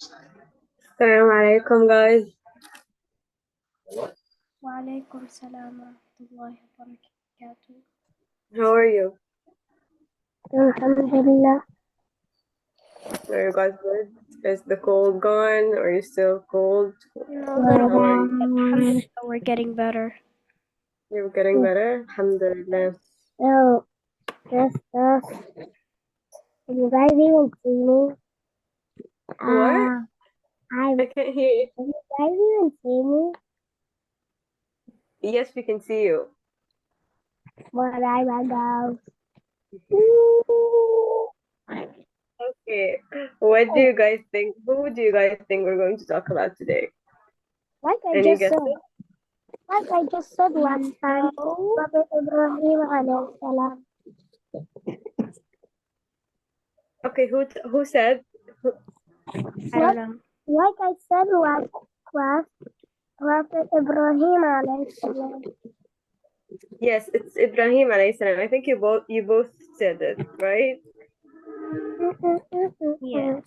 Assalamu alaikum, guys. وعليكم السلام ورحمة الله وبركاته. How are you? Alhamdulillah. Are you guys good? Is the cold gone? Are you still cold? A little How are bit, you? but alhamdulillah, we're getting better. You're getting better? Alhamdulillah. So, just can you guys even see me? What? I I can't hear you. Can you guys even see me? Yes, we can see you. But I'm a ghost. Okay. What do you guys think? Who do you guys think we're going to talk about today? Like I Any just guesses? said, like I just said last time, Prophet Ibrahim alayhi salam. Okay, who said? I don't know. Like I said last class, Prophet Ibrahim alayhi salam. Yes, it's Ibrahim alayhi salam. I think you both said it, right? Yeah.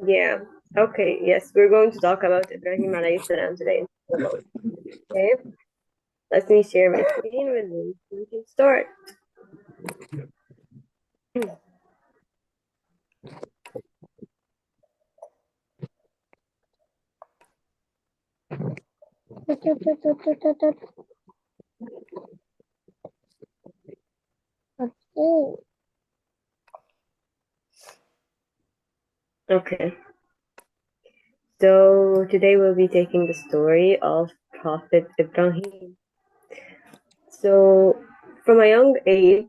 Yeah. Okay. Yes, we're going to talk about Ibrahim alayhi salam today. Okay. Let me share my screen with you. We can start. Okay. So today we'll be taking the story of Prophet Ibrahim. So from a young age,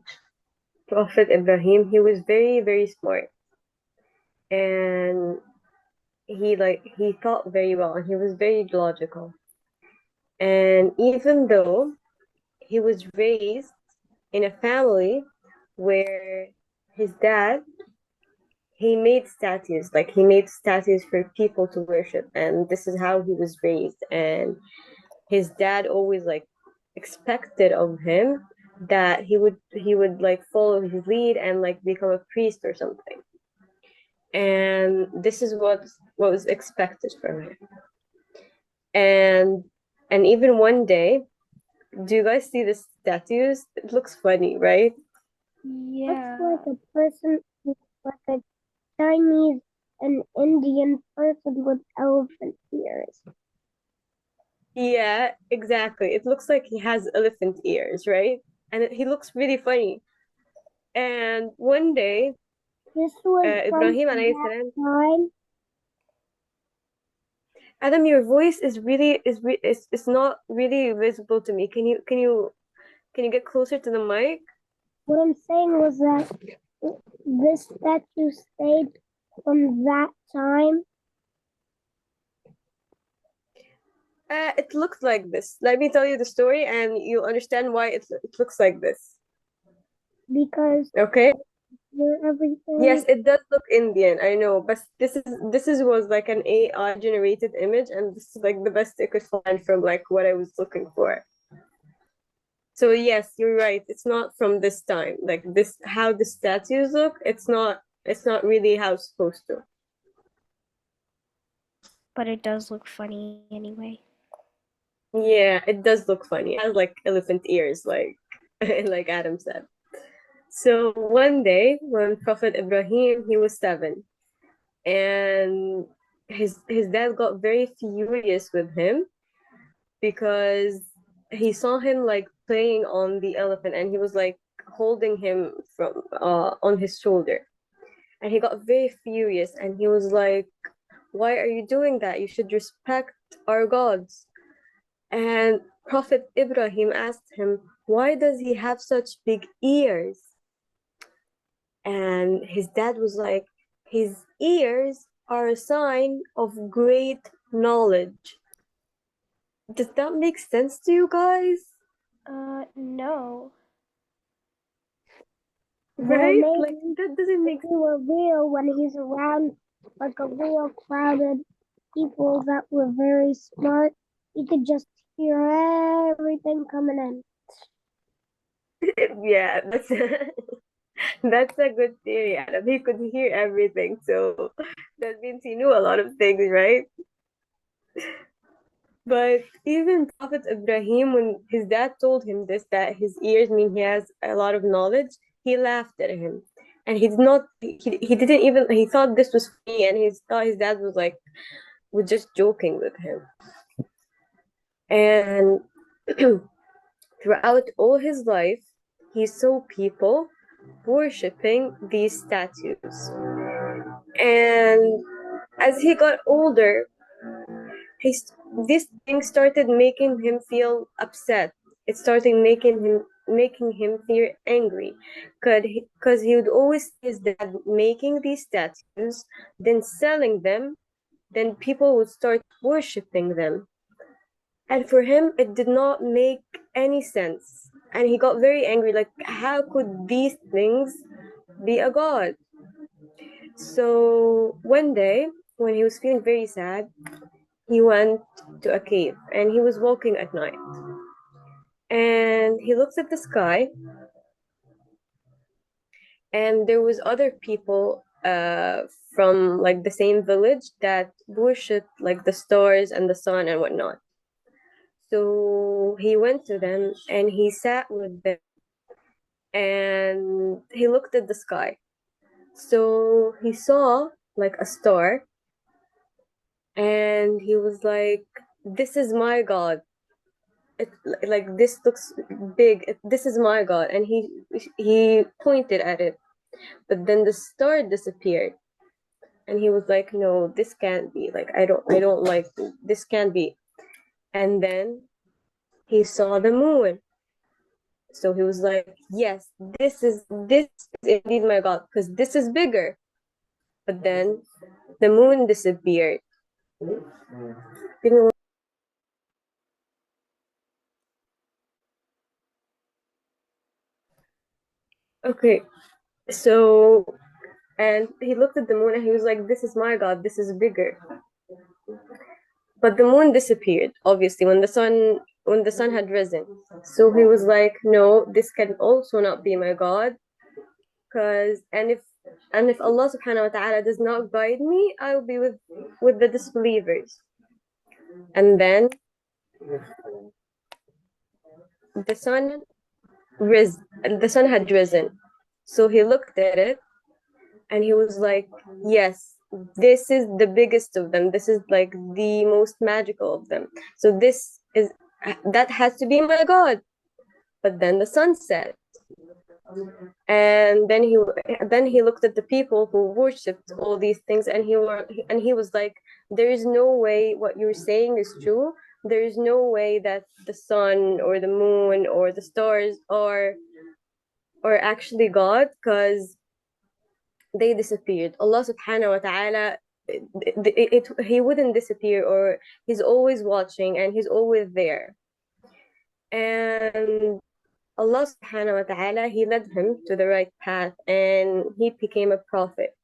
Prophet Ibrahim, he was very, very smart, and he thought very well, and he was very logical. And even though he was raised in a family where his dad he made statues for people to worship, and this is how he was raised. And his dad always like expected of him that he would like follow his lead and like become a priest or something. And this is what was expected from him. And even one day, do you guys see the statues? It looks funny, right? Yeah. Looks like a person, like a Chinese and Indian person with elephant ears. Yeah, exactly. It looks like he has elephant ears, right? And he looks really funny. And one day, This was from Ibrahim alayhi that salam, time. Adam, your voice is not really visible to me. Can you get closer to the mic? What I'm saying was that this statue stayed from that time It looks like this. Let me tell you the story, and you'll understand why it looks like this. because Okay? everything. Yes, it does look Indian, I know, but this is was like an AI generated image, and this is like the best I could find from like what I was looking for. So yes, you're right. It's not from this time. Like this, how the statues look, it's not really how it's supposed to. But it does look funny anyway. Yeah, it does look funny. It has like elephant ears, like like Adam said. So one day when Prophet Ibrahim, he was 7, and his dad got very furious with him because he saw him like playing on the elephant, and he was like holding him from on his shoulder. And he got very furious, and he was like, "Why are you doing that? You should respect our gods." And Prophet Ibrahim asked him, "Why does he have such big ears?" And his dad was like, "His ears are a sign of great knowledge." Does that make sense to you guys? No. Right? Well, Like, maybe that doesn't make he will real when he's around like a real crowded people that were very smart. He could just hear everything coming in. Yeah, that's That's a good theory, Adam. He could hear everything, so that means he knew a lot of things, right? But even Prophet Ibrahim, when his dad told him this, that his ears mean he has a lot of knowledge, he laughed at him. And he did not, he didn't even, he thought this was funny, and he thought his dad was like, was just joking with him. And throughout all his life, he saw people worshipping these statues. And as he got older, his this thing started making him feel upset. It started making him feel angry, because he would always see his dad making these statues, then selling them, then people would start worshiping them. And for him, it did not make any sense. And he got very angry, like, how could these things be a god? So one day, when he was feeling very sad, he went to a cave and he was walking at night. And he looks at the sky, and there was other people from like the same village that worship like the stars and the sun and whatnot. So he went to them and he sat with them and he looked at the sky. So he saw like a star and he was like, this is my God. It, like this looks big. This is my God. And he pointed at it. But then the star disappeared. And he was like, no, this can't be. Like, I don't like this can't be. And then he saw the moon. So he was like, yes, this is indeed my God, because this is bigger. But then the moon disappeared. Give me one- Okay, so and he looked at the moon and he was like, this is my God, this is bigger. But the moon disappeared, obviously, when the sun had risen. So he was like, no, this can also not be my God, because and if Allah subhanahu wa ta'ala does not guide me, I will be with the disbelievers. And then the sun the sun had risen. So he looked at it and he was like, yes, this is the biggest of them. This is like the most magical of them. So that has to be my God. But then the sun set. And then he looked at the people who worshipped all these things, and he was like, there is no way what you're saying is true. There is no way that the sun or the moon or the stars are actually God, because they disappeared. Allah subhanahu wa ta'ala, he wouldn't disappear, or he's always watching and he's always there. And Allah subhanahu wa ta'ala, he led him to the right path and he became a prophet.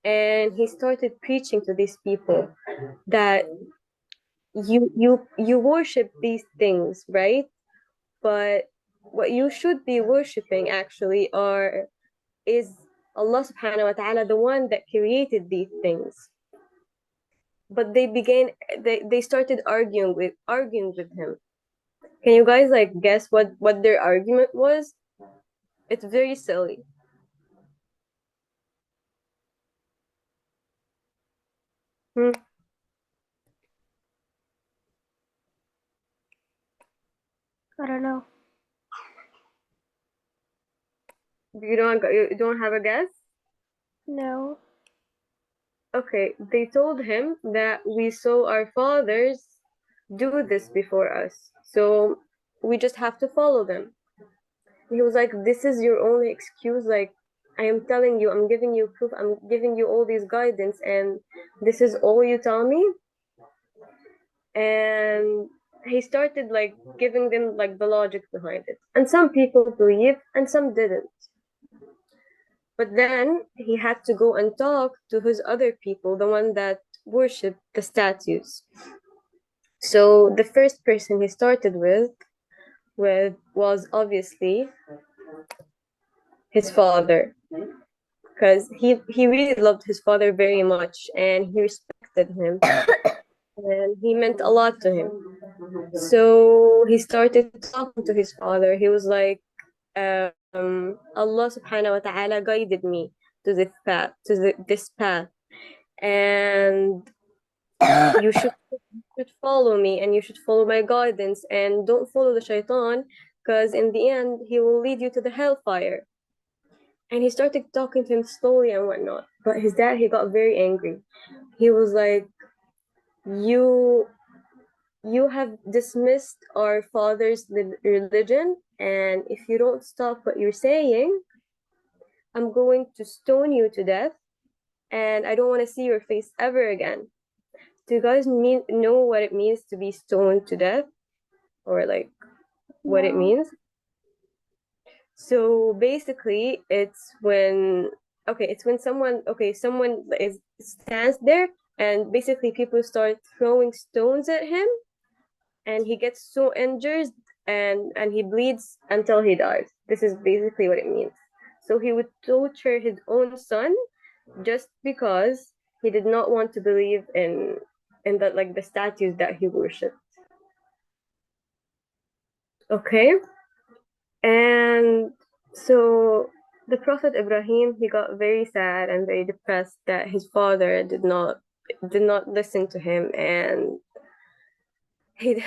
And he started preaching to these people that you worship these things, right? But what you should be worshiping actually is Allah subhanahu wa ta'ala, the one that created these things. But they started arguing with him. Can you guys like guess what their argument was? It's very silly. Hmm. I don't know. You don't have a guess? No. Okay, they told him that we saw our fathers do this before us, so we just have to follow them. He was like, this is your only excuse. Like, I am telling you, I'm giving you proof, I'm giving you all these guidance, and this is all you tell me? And he started like giving them like the logic behind it. And some people believed and some didn't. But then he had to go and talk to his other people, the one that worshipped the statues. So the first person he started with was obviously his father, because he really loved his father very much and he respected him and he meant a lot to him. So he started talking to his father. He was like, Allah subhanahu wa ta'ala guided me to this path, and you should follow me and you should follow my guidance and don't follow the shaitan, because in the end he will lead you to the hellfire. And he started talking to him slowly and whatnot. But his dad, he got very angry. He was like, you you have dismissed our father's religion, and if you don't stop what you're saying, I'm going to stone you to death, and I don't want to see your face ever again. Do you guys know what it means to be stoned to death? Or like what it means? So basically, it's when someone stands there, and basically people start throwing stones at him, and he gets so injured, and he bleeds until he dies. This is basically what it means. So he would torture his own son just because he did not want to believe in the statues that he worshipped. Okay? And so the Prophet Ibrahim, he got very sad and very depressed that his father did not listen to him, and he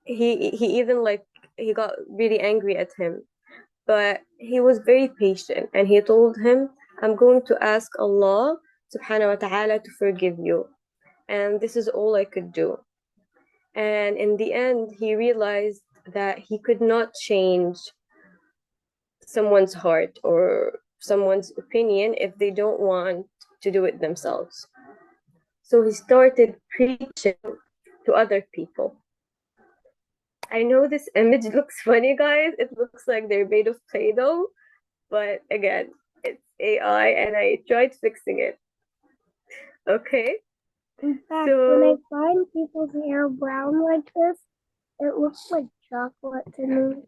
he even like he got really angry at him. But he was very patient and he told him, I'm going to ask Allah subhanahu wa ta'ala to forgive you. And this is all I could do. And in the end, he realized that he could not change someone's heart or someone's opinion if they don't want to do it themselves. So he started preaching to other people. I know this image looks funny, guys. It looks like they're made of Play-Doh, but again, it's AI and I tried fixing it. Okay? In fact, when I find people's hair brown like this, it looks like chocolate to me.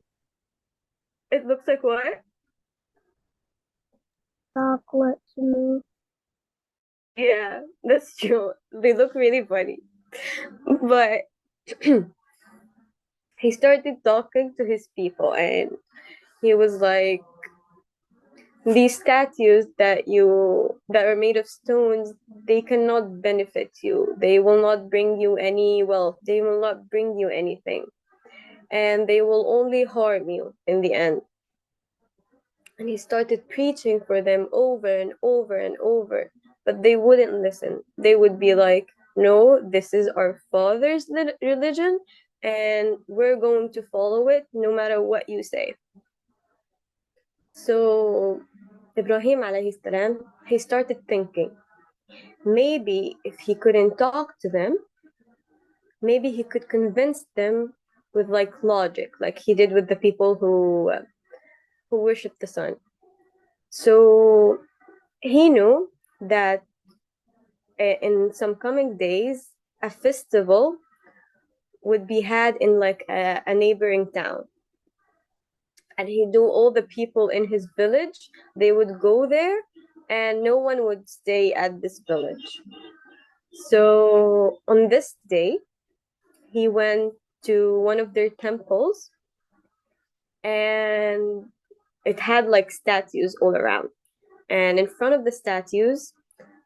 It looks like what? Chocolate to me. Yeah, that's true. They look really funny. But he started talking to his people and he was like, these statues that are made of stones, they cannot benefit you. They will not bring you any wealth. They will not bring you anything. And they will only harm you in the end. And he started preaching for them over and over and over, but they wouldn't listen. They would be like, no, this is our father's religion, and we're going to follow it no matter what you say. So Ibrahim alayhi salam, he started thinking, maybe if he couldn't talk to them, maybe he could convince them with like logic, like he did with the people who worship the sun. So he knew that in some coming days, a festival would be had in like a neighboring town. And he knew all the people in his village, they would go there and no one would stay at this village. So on this day, he went to one of their temples and it had like statues all around. And in front of the statues,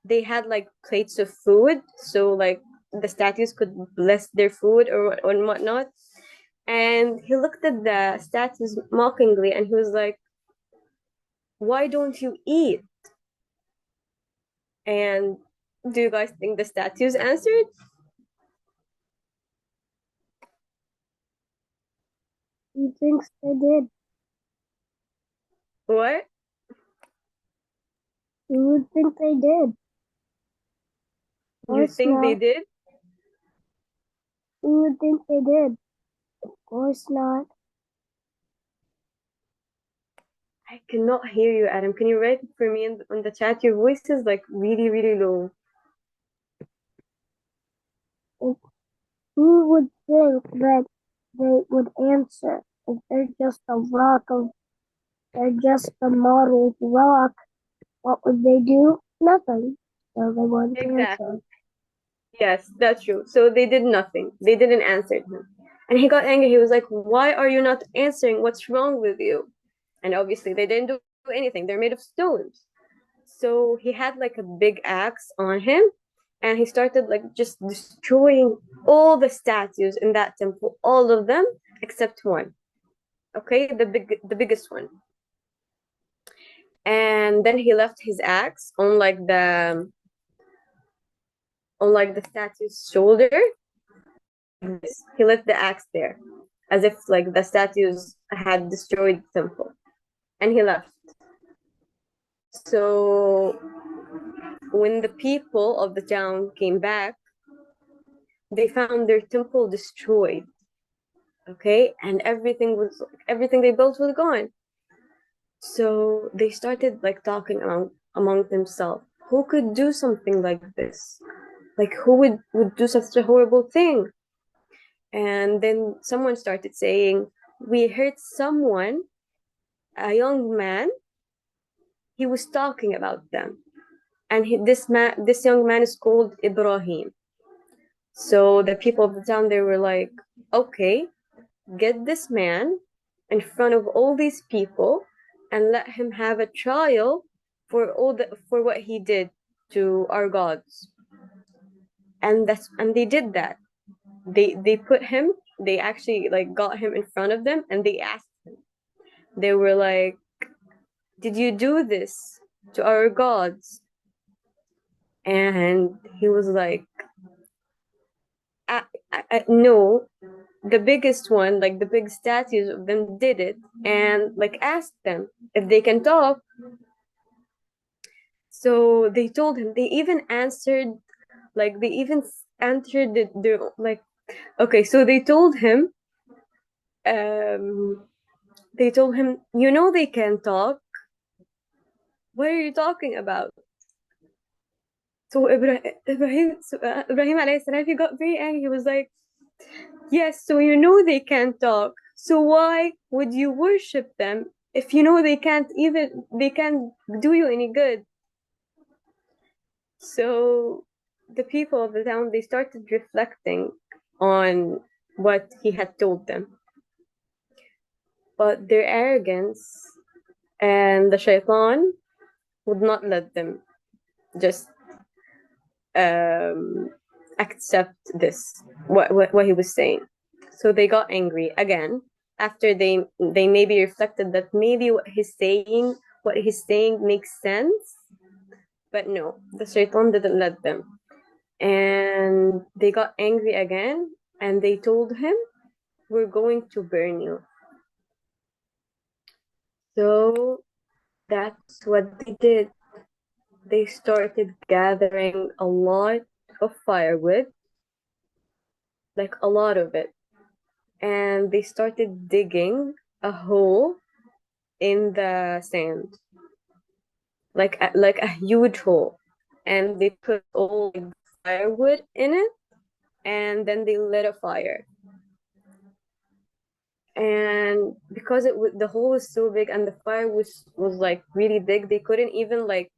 they had like plates of food, so like the statues could bless their food or whatnot. And he looked at the statues mockingly and he was like, why don't you eat? And do you guys think the statues answered? He thinks they did. What? You would think they did. You think they did? You would think they did. Of course not. I cannot hear you, Adam. Can you write it for me on the chat? Your voice is like really, really low. Who would think that they would answer if they're just a rock of They're just a model rock. What would they do? Nothing. So they wouldn't Exactly. answer. Yes, that's true. So they did nothing. They didn't answer him. And he got angry. He was like, "Why are you not answering? What's wrong with you?" And obviously they didn't do anything. They're made of stones. So he had like a big axe on him, and he started like just destroying all the statues in that temple, all of them except one. Okay, the biggest one. And then he left his axe on like the statue's shoulder. He left the axe there, as if like the statues had destroyed the temple, and he left. So when the people of the town came back, they found their temple destroyed. Okay, and everything they built was gone. So they started like talking among themselves. Who could do something like this? Like who would do such a horrible thing? And then someone started saying, "We heard someone, a young man, he was talking about them, and this young man is called Ibrahim." So the people of the town, they were like, "Okay, get this man in front of all these people and let him have a trial for what he did to our gods." And they did that. They put him, they actually like got him in front of them, and they asked him. They were like, "Did you do this to our gods?" And he was like, "No, the biggest one, like the big statues of them did it," and like asked them if they can talk. So they told him, they even answered, like they even answered the like, okay, so um they told him, "You know they can talk. What are you talking about?" So Ibrahim alayhi salam, he got very angry. He was like, "Yes, so you know they can't talk. So why would you worship them if you know they can't do you any good?" So the people of the town, they started reflecting on what he had told them. But their arrogance and the shaitan would not let them just um, accept what he was saying. So they got angry again after they maybe reflected that maybe what he's saying makes sense, but no, the shaitan didn't let them, and they got angry again, and they told him, "We're going to burn you." So that's what they did. They started gathering a lot of firewood, like a lot of it, and they started digging a hole in the sand, like a huge hole, and they put all like, firewood in it, and then they lit a fire. And because the hole was so big and the fire was like really big, they couldn't even like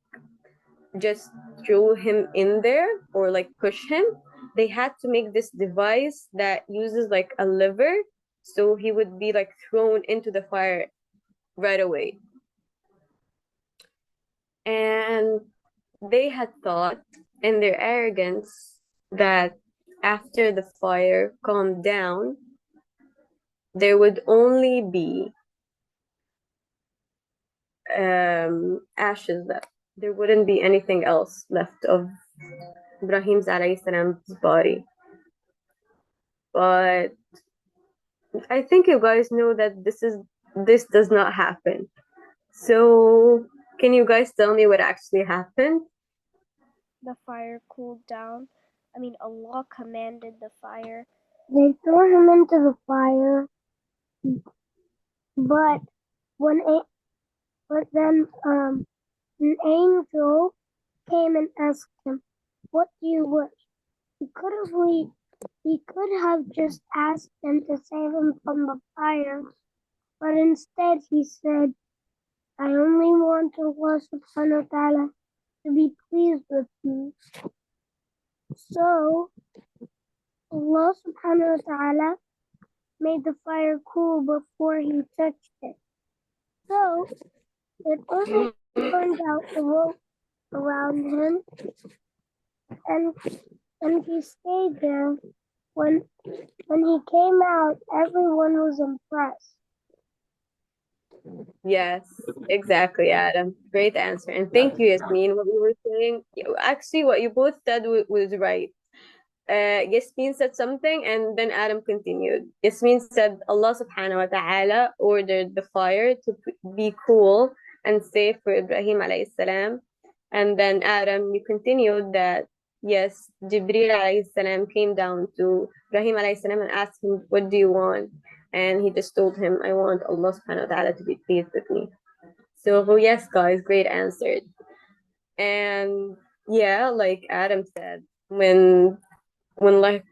just throw him in there or like push him. They had to make this device that uses like a lever, so he would be like thrown into the fire right away. And they had thought in their arrogance that after the fire calmed down, there would only be ashes left. There wouldn't be anything else left of Ibrahim's alayhi salam's body. But I think you guys know that this does not happen. So can you guys tell me what actually happened? The fire cooled down. Allah commanded the fire. They threw him into the fire, but then an angel came and asked him, "What do you wish?" He could have just asked them to save him from the fire, but instead he said, I only want Allah subhanahu wa ta'ala to be pleased with me. So Allah subhanahu wa ta'ala made the fire cool before he touched it. So it also turned out the rope around him, and he stayed there. When he came out, everyone was impressed. Yes, exactly, Adam. Great answer. And thank you, Yasmin. What we were saying, actually, what you both said was right. Yasmin said something and then Adam continued. Yasmin said Allah subhanahu wa ta'ala ordered the fire to be cool and safe for Ibrahim alayhi salam. And then Adam, you continued that yes, Jibreel alayhi salam came down to Ibrahim alayhi salam and asked him, what do you want? And he just told him, I want Allah subhanahu wa ta'ala to be pleased with me. So yes, guys, great answer. And yeah, like Adam said, when like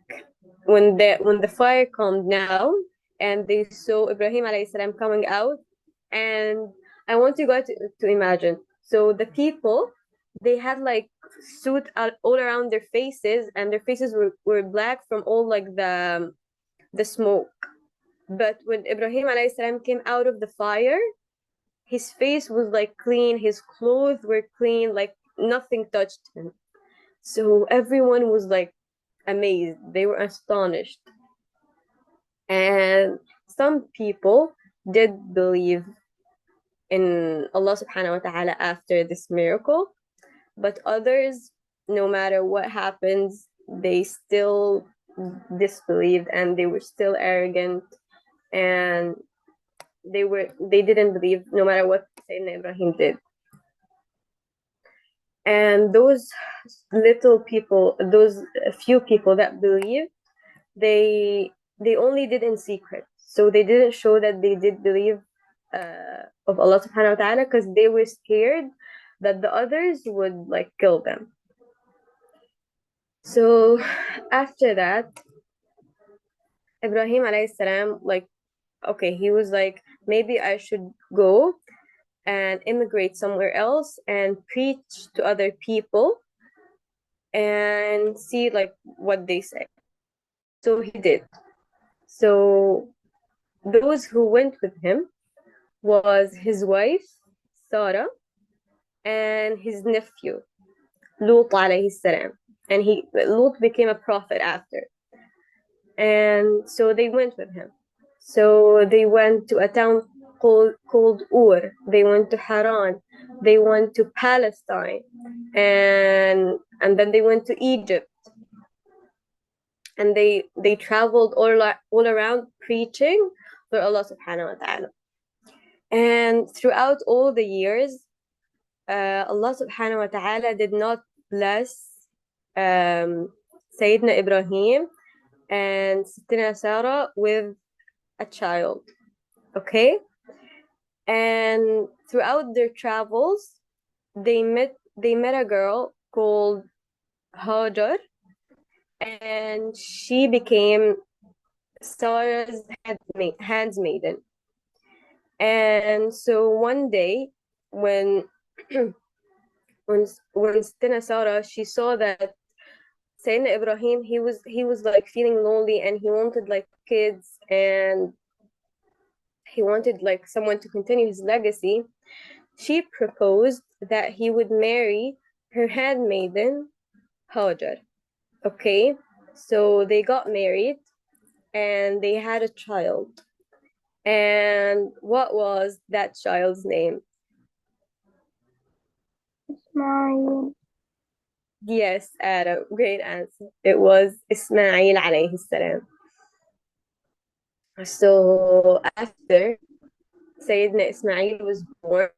when the fire calmed down and they saw Ibrahim alayhi salam coming out, and I want you guys to imagine. So the people, they had like soot all around their faces, and their faces were black from all like the smoke. But when Ibrahim alayhi salam came out of the fire, his face was like clean, his clothes were clean, like nothing touched him. So everyone was like amazed, they were astonished. And some people did believe in Allah subhanahu wa ta'ala after this miracle, but others, no matter what happens, they still disbelieved and they were still arrogant, and they didn't believe no matter what Sayyidina Ibrahim did. And those little people, those few people that believed, they only did in secret. So they didn't show that they did believe of Allah subhanahu wa ta'ala, because they were scared that the others would like kill them. So after that, Ibrahim alayhi salam, like, okay, he was like, maybe I should go and immigrate somewhere else and preach to other people and see like what they say. So he did. So those who went with him was his wife, Sarah, and his nephew, Lut alayhi salam. And Lut became a prophet after. And so they went with him. So they went to a town called Ur. They went to Haran. They went to Palestine. And then they went to Egypt. And they traveled all around preaching for Allah subhanahu wa ta'ala. And throughout all the years, Allah subhanahu wa ta'ala did not bless Sayyidina Ibrahim and Sittina Sarah with a child. Okay? And throughout their travels, they met a girl called Hajar, and she became Sarah's handmaiden. And so one day, when Sittina Sarah, she saw that Sayyidina Ibrahim, he was like feeling lonely, and he wanted like kids, and he wanted like someone to continue his legacy. She proposed that he would marry her handmaiden, Hajar. Okay, so they got married and they had a child. And what was that child's name? Ismail. Yes, Adam, great answer. It was Ismail alayhi salam. So after Sayyidina Ismail was born,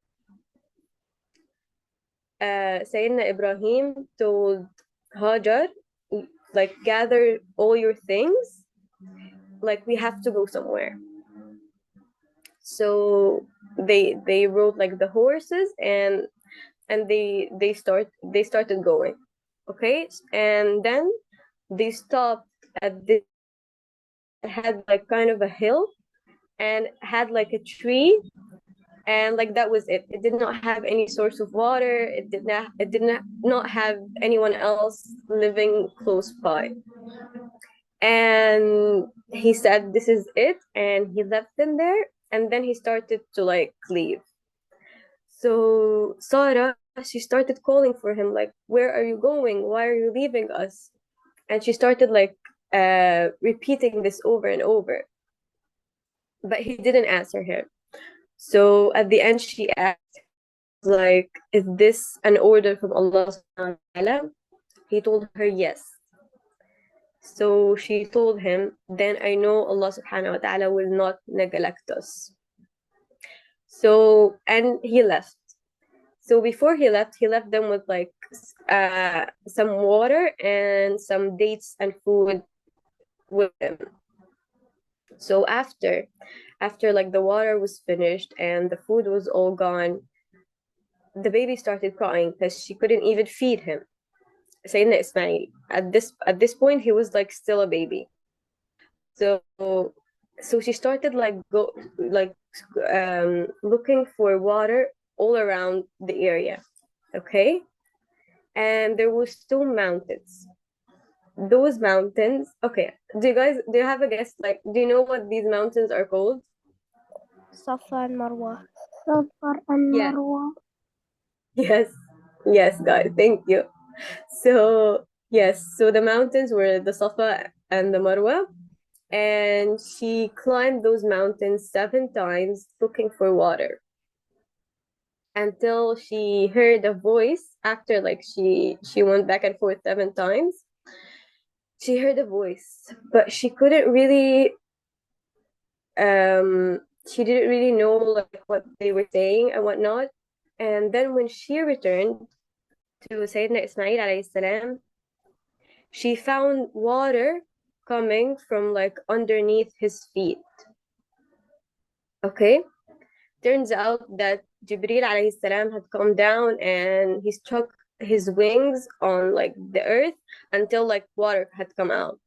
Sayyidina Ibrahim told Hajar, like, gather all your things, like we have to go somewhere. So they rode like the horses, and they started going. Okay, and then they stopped at this, had like kind of a hill and had like a tree and like that was it. It did not have any source of water. It did not have anyone else living close by. And he said this is it, and he left them there, and then he started to like leave. So Sarah, she started calling for him, like, where are you going? Why are you leaving us? And she started like repeating this over and over, but he didn't answer her. So at the end, she asked, like, is this an order from Allah subhanahu wa ta'ala? He told her yes. So she told him, then I know Allah subhanahu wa ta'ala will not neglect us. So, and he left. So before he left them with like some water and some dates and food with him. So after like the water was finished and the food was all gone, the baby started crying because she couldn't even feed him. Sayyidina Ismail. At this point, he was like still a baby. So so she started like looking for water all around the area. Okay, and there was two mountains. Those mountains. Okay, do you have a guess? Like, do you know what these mountains are called? Safa and Marwa. Safar and Yes, Marwa. yes, yes, guys. Thank you. So yes, so the mountains were the Safa and the Marwa, and she climbed those mountains 7 times looking for water until she heard a voice. After like she went back and forth 7 times, she heard a voice, but she didn't really know like what they were saying and whatnot. And then when she returned to Sayyidina Ismail alayhi salam, she found water coming from like underneath his feet. Okay, turns out that Jibril alayhi salam had come down and he struck his wings on like the earth until like water had come out.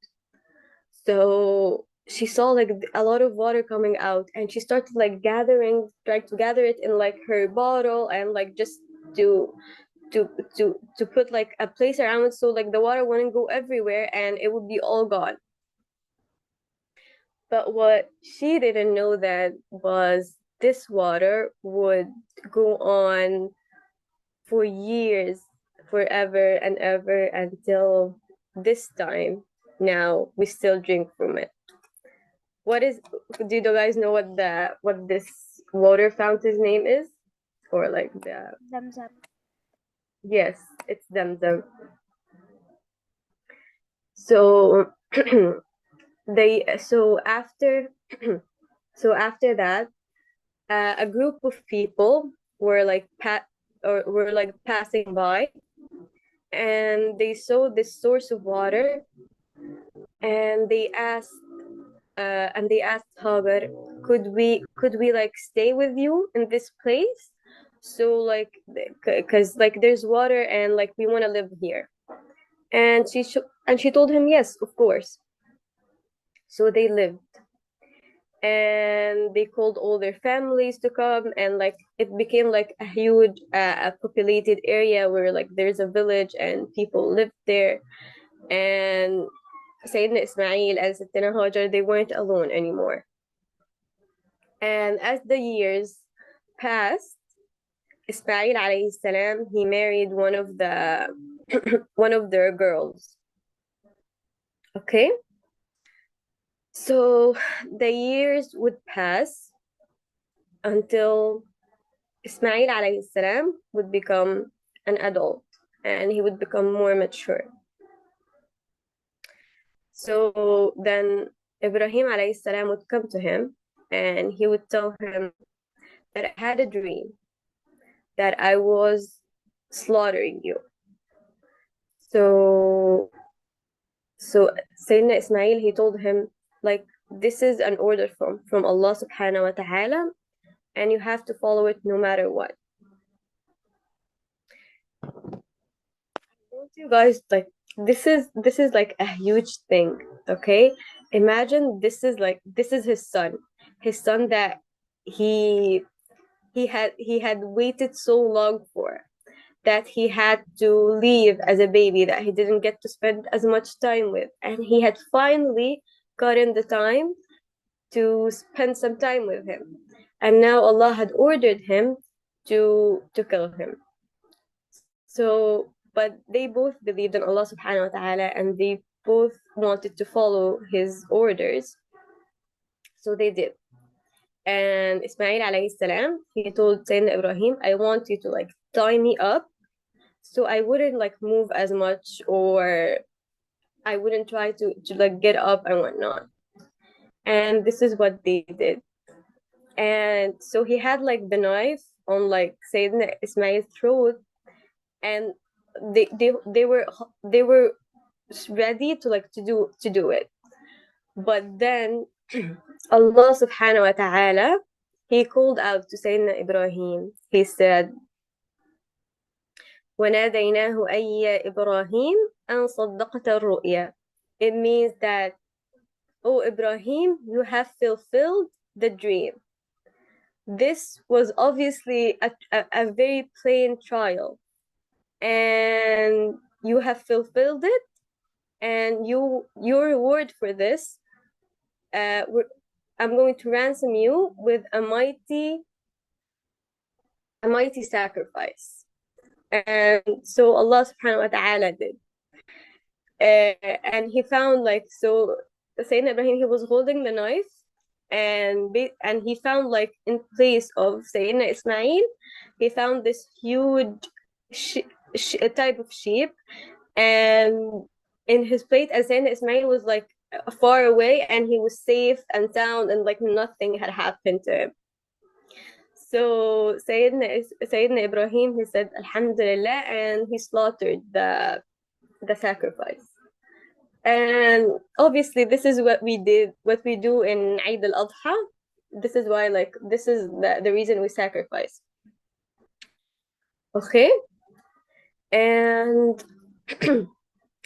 So she saw like a lot of water coming out, and she started like trying to gather it in like her bottle, and like just to to put like a place around it so like the water wouldn't go everywhere and it would be all gone. But what she didn't know that was this water would go on for years, forever and ever, until this time. Now we still drink from it. What is? Do you guys know what this water fountain's name is? Or like the Zamzam. yes, it's Zamzam. So they so after so after that, a group of people were like passing by, and they saw this source of water, and they asked Hagar, could we like stay with you in this place? So like, because like there's water and like we want to live here. And she told him yes, of course. So they lived, and they called all their families to come, and like it became like a huge populated area where like there's a village and people lived there. And Sayyidina Ismail and Sayyidina Hajar, they weren't alone anymore. And as the years passed, Ismail alayhi salam, he married one of the one of their girls. Okay? So the years would pass until Ismail alayhi salam would become an adult, and he would become more mature. So then Ibrahim alayhi salam would come to him, and he would tell him that I had a dream that I was slaughtering you. So Sayyidina Ismail, he told him, like, this is an order from Allah subhanahu wa ta'ala, and you have to follow it no matter what. Don't you guys, like, this is like a huge thing, okay? Imagine this is his son that he he had waited so long for, that he had to leave as a baby, that he didn't get to spend as much time with, and he had finally gotten the time to spend some time with him, and now Allah had ordered him to kill him. So, but they both believed in Allah subhanahu wa ta'ala, and they both wanted to follow his orders, so they did. And Ismail alayhi salam, he told Sayyidina Ibrahim, I want you to like tie me up so I wouldn't like move as much, or I wouldn't try to like get up and whatnot. And this is what they did. And so he had like the knife on like Sayyidina Ismail's throat, and they were ready to like to do it. But then Allah subhanahu wa ta'ala, he called out to Sayyidina Ibrahim. He said, وَنَادَيْنَاهُ أَيَّ إِبْرَاهِيمُ أَنْ صَدَّقْتَ الرُّؤْيَا. It means that, oh Ibrahim, you have fulfilled the dream. This was obviously a very plain trial, and you have fulfilled it, and your reward for this, I'm going to ransom you with a mighty sacrifice. And so Allah subhanahu wa ta'ala did. And he found like, so Sayyidina Ibrahim, he was holding the knife, and he found like in place of Sayyidina Ismail, he found this huge type of sheep, and in his plate, and Sayyidina Ismail was like far away, and he was safe and sound, and like nothing had happened to him. So Sayyidina Ibrahim, he said Alhamdulillah, and he slaughtered the sacrifice. And obviously this is what we do in Eid al-Adha. This is why, like, this is the reason we sacrifice. Okay? And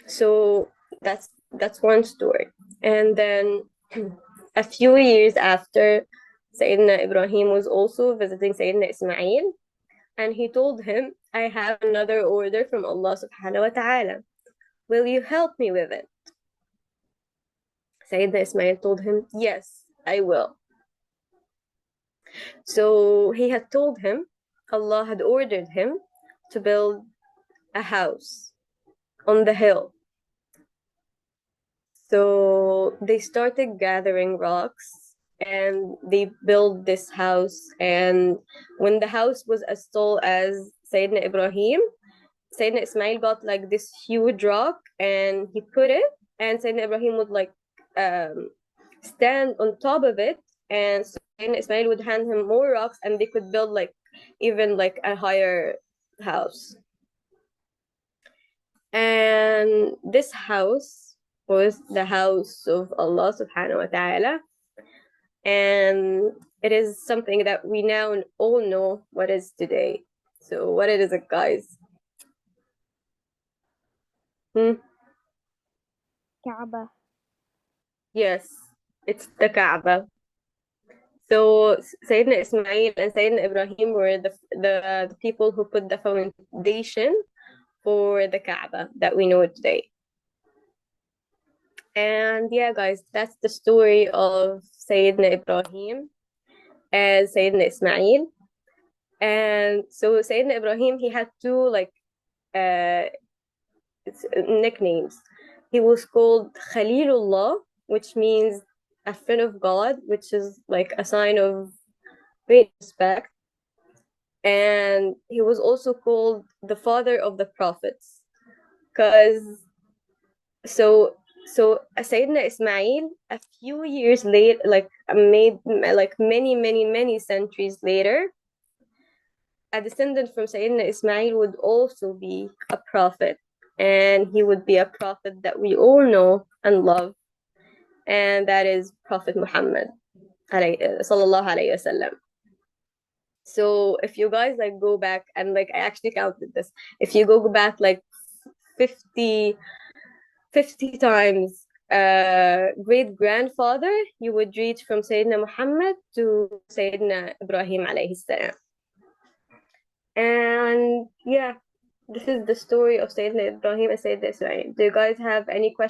so that's one story. And then a few years after, Sayyidina Ibrahim was also visiting Sayyidina Ismail, and he told him, I have another order from Allah subhanahu wa ta'ala. Will you help me with it? Sayyidina Ismail told him, yes, I will. So he had told him, Allah had ordered him to build a house on the hill. So they started gathering rocks, and they built this house. And when the house was as tall as Sayyidina Ibrahim, Sayyidina Ismail got like this huge rock, and he put it, and Sayyidina Ibrahim would like stand on top of it, and Sayyidina Ismail would hand him more rocks, and they could build like even like a higher house. And this house was the house of Allah subhanahu wa ta'ala, and it is something that we now all know what is today. So what is it, guys? Kaaba. Yes, it's the Kaaba. So Sayyidina Ismail and Sayyidina Ibrahim were the people who put the foundation for the Kaaba that we know today. And yeah, guys, that's the story of Sayyidina Ibrahim and Sayyidina Ismail. And so Sayyidina Ibrahim, he had two like nicknames. He was called Khalilullah, which means a friend of God, which is like a sign of great respect. And he was also called the father of the prophets, because so Sayyidina Ismail, a few years later, like many centuries later, a descendant from Sayyidina Ismail would also be a prophet, and he would be a prophet that we all know and love, and that is Prophet Muhammad sallallahu alaihi wasallam. So if you guys like go back, and like I actually counted this, if you go back like 50 times great grandfather, you would reach from Sayyidina Muhammad to Sayyidina Ibrahim alayhi salam. And yeah, this is the story of Sayyidina Ibrahim and Sayyidina Ismail. Do you guys have any questions